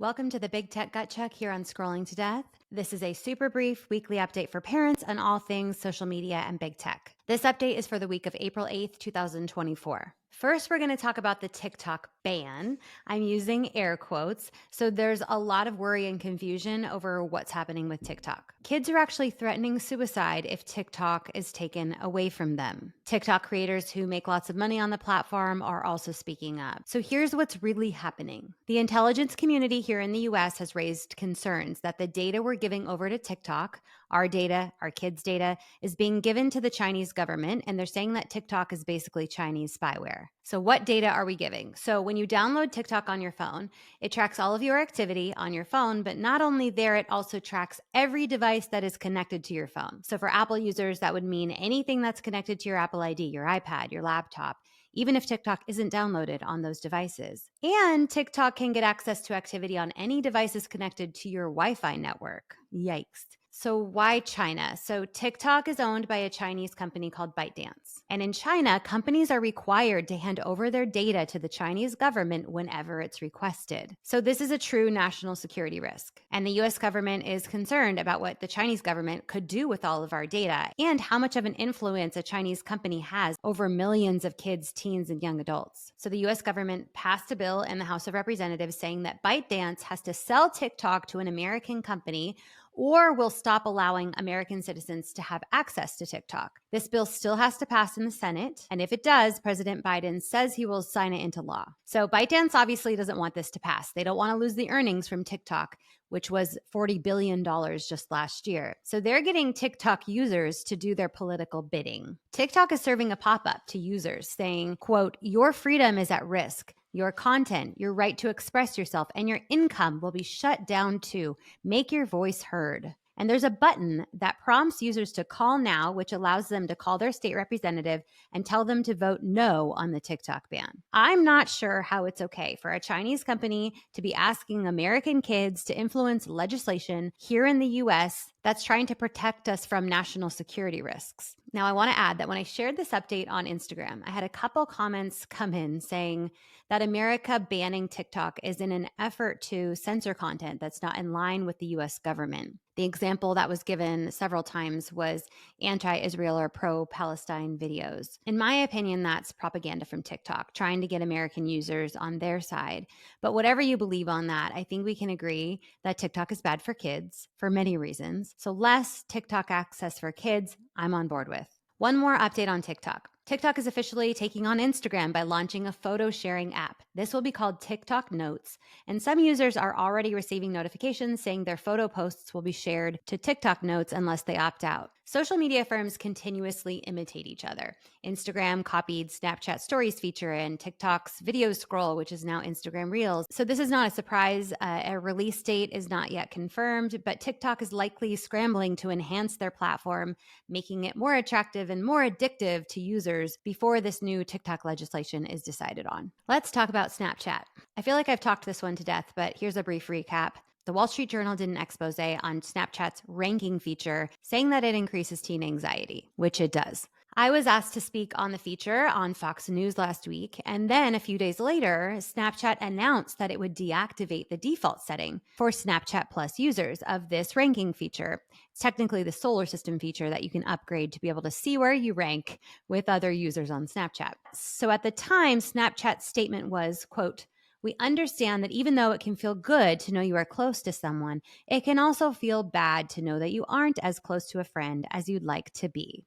Welcome to the Big Tech Gut Check here on Scrolling to Death. This is a super brief weekly update for parents on all things social media and big tech. This update is for the week of April 8th, 2024. First, we're going to talk about the TikTok ban. I'm using air quotes, so there's a lot of worry and confusion over what's happening with TikTok. Kids are actually threatening suicide if TikTok is taken away from them. TikTok creators who make lots of money on the platform are also speaking up. So here's what's really happening. The intelligence community here in the US has raised concerns that the data we're giving over to TikTok, our data, our kids' data, is being given to the Chinese government, and they're saying that TikTok is basically Chinese spyware. So what data are we giving? So when you download TikTok on your phone, it tracks all of your activity on your phone, but not only there, it also tracks every device that is connected to your phone. So for Apple users, that would mean anything that's connected to your Apple ID, your iPad, your laptop, even if TikTok isn't downloaded on those devices. And TikTok can get access to activity on any devices connected to your Wi-Fi network. Yikes. So why China? So TikTok is owned by a Chinese company called ByteDance. And in China, companies are required to hand over their data to the Chinese government whenever it's requested. So this is a true national security risk. And the US government is concerned about what the Chinese government could do with all of our data and how much of an influence a Chinese company has over millions of kids, teens, and young adults. So the US government passed a bill in the House of Representatives saying that ByteDance has to sell TikTok to an American company or will stop allowing American citizens to have access to TikTok. This bill still has to pass in the Senate, and if it does, President Biden says he will sign it into law. So ByteDance obviously doesn't want this to pass. They don't want to lose the earnings from TikTok, which was $40 billion just last year. So they're getting TikTok users to do their political bidding. TikTok is serving a pop-up to users saying, quote, "Your freedom is at risk. Your content, your right to express yourself, and your income will be shut down too. Make your voice heard." And there's a button that prompts users to call now, which allows them to call their state representative and tell them to vote no on the TikTok ban. I'm not sure how it's okay for a Chinese company to be asking American kids to influence legislation here in the US that's trying to protect us from national security risks. Now, I want to add that when I shared this update on Instagram, I had a couple comments come in saying that America banning TikTok is in an effort to censor content that's not in line with the US government. The example that was given several times was anti-Israel or pro-Palestine videos. In my opinion, that's propaganda from TikTok, trying to get American users on their side. But whatever you believe on that, I think we can agree that TikTok is bad for kids for many reasons. So less TikTok access for kids, I'm on board with. One more update on TikTok. TikTok is officially taking on Instagram by launching a photo sharing app. This will be called TikTok Notes, and some users are already receiving notifications saying their photo posts will be shared to TikTok Notes unless they opt out. Social media firms continuously imitate each other. Instagram copied Snapchat Stories feature and TikTok's video scroll, which is now Instagram Reels. So this is not a surprise. A release date is not yet confirmed, but TikTok is likely scrambling to enhance their platform, making it more attractive and more addictive to users before this new TikTok legislation is decided on. Let's talk about Snapchat. I feel like I've talked this one to death, but here's a brief recap. The Wall Street Journal did an expose on Snapchat's ranking feature, saying that it increases teen anxiety, which it does. I was asked to speak on the feature on Fox News last week, and then a few days later, Snapchat announced that it would deactivate the default setting for Snapchat Plus users of this ranking feature. It's technically the solar system feature that you can upgrade to be able to see where you rank with other users on Snapchat. So at the time, Snapchat's statement was, quote, "We understand that even though it can feel good to know you are close to someone, it can also feel bad to know that you aren't as close to a friend as you'd like to be."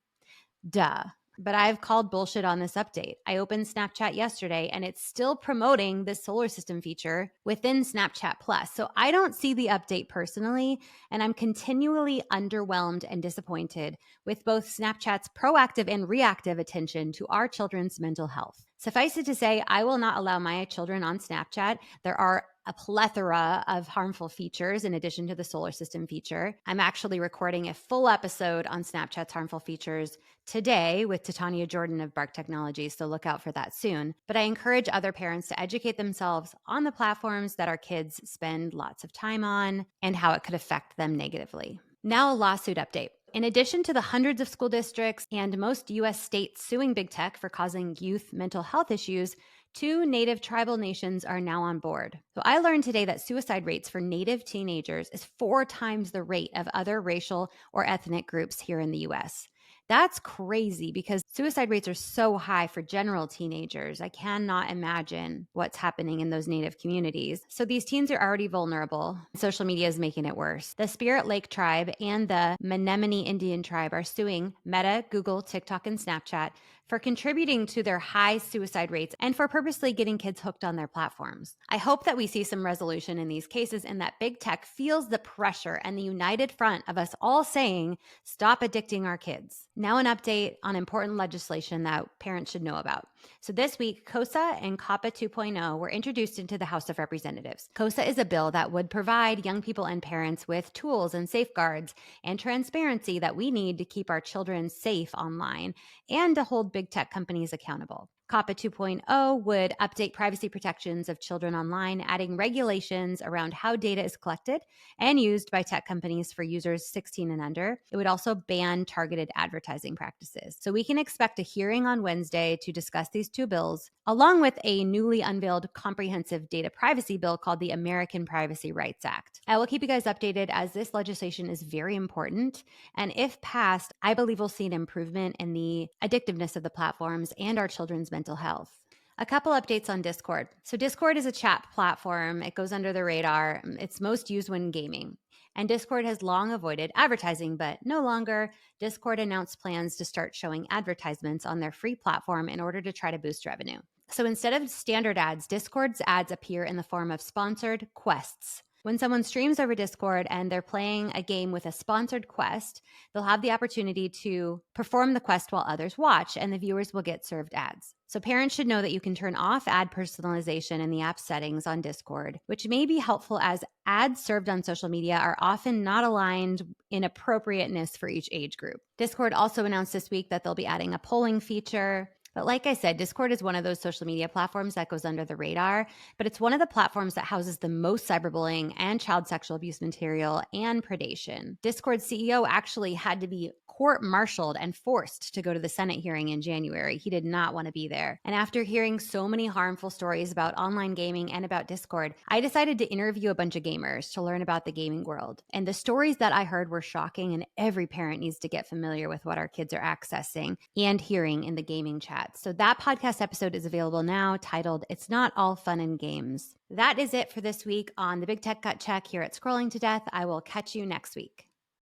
Duh. But I've called bullshit on this update. I opened Snapchat yesterday and it's still promoting this solar system feature within Snapchat Plus. So I don't see the update personally, and I'm continually underwhelmed and disappointed with both Snapchat's proactive and reactive attention to our children's mental health. Suffice it to say, I will not allow my children on Snapchat. There are a plethora of harmful features in addition to the solar system feature. I'm actually recording a full episode on Snapchat's harmful features today with Titania Jordan of Bark Technologies, so look out for that soon. But I encourage other parents to educate themselves on the platforms that our kids spend lots of time on and how it could affect them negatively. Now, a lawsuit update. In addition to the hundreds of school districts and most U.S. states suing big tech for causing youth mental health issues, 2 native tribal nations are now on board. So I learned today that suicide rates for native teenagers is 4 times the rate of other racial or ethnic groups here in the US. That's crazy because suicide rates are so high for general teenagers. I cannot imagine what's happening in those native communities. So these teens are already vulnerable. Social media is making it worse. The Spirit Lake tribe and the Menominee Indian tribe are suing Meta, Google, TikTok, and Snapchat for contributing to their high suicide rates and for purposely getting kids hooked on their platforms. I hope that we see some resolution in these cases and that big tech feels the pressure and the united front of us all saying, stop addicting our kids. Now an update on important legislation that parents should know about. So this week, KOSA and COPPA 2.0 were introduced into the House of Representatives. KOSA is a bill that would provide young people and parents with tools and safeguards and transparency that we need to keep our children safe online and to hold big tech companies accountable. COPPA 2.0 would update privacy protections of children online, adding regulations around how data is collected and used by tech companies for users 16 and under. It would also ban targeted advertising practices. So we can expect a hearing on Wednesday to discuss these 2 bills, along with a newly unveiled comprehensive data privacy bill called the American Privacy Rights Act. I will keep you guys updated as this legislation is very important. And if passed, I believe we'll see an improvement in the addictiveness of the platforms and our children's mental health. A couple updates on Discord. So Discord is a chat platform. It goes under the radar. It's most used when gaming. And Discord has long avoided advertising, but no longer. Discord announced plans to start showing advertisements on their free platform in order to try to boost revenue. So instead of standard ads, Discord's ads appear in the form of sponsored quests. When someone streams over Discord and they're playing a game with a sponsored quest, they'll have the opportunity to perform the quest while others watch, and the viewers will get served ads. So parents should know that you can turn off ad personalization in the app settings on Discord, which may be helpful as ads served on social media are often not aligned in appropriateness for each age group. Discord also announced this week that they'll be adding a polling feature. But like I said, Discord is one of those social media platforms that goes under the radar, but it's one of the platforms that houses the most cyberbullying and child sexual abuse material and predation. Discord's CEO actually had to be court-martialed and forced to go to the Senate hearing in January. He did not want to be there. And after hearing so many harmful stories about online gaming and about Discord, I decided to interview a bunch of gamers to learn about the gaming world. And the stories that I heard were shocking, and every parent needs to get familiar with what our kids are accessing and hearing in the gaming chat. So that podcast episode is available now, titled It's Not All Fun and Games. That is it for this week on the Big Tech Gut Check here at Scrolling to Death. I will catch you next week.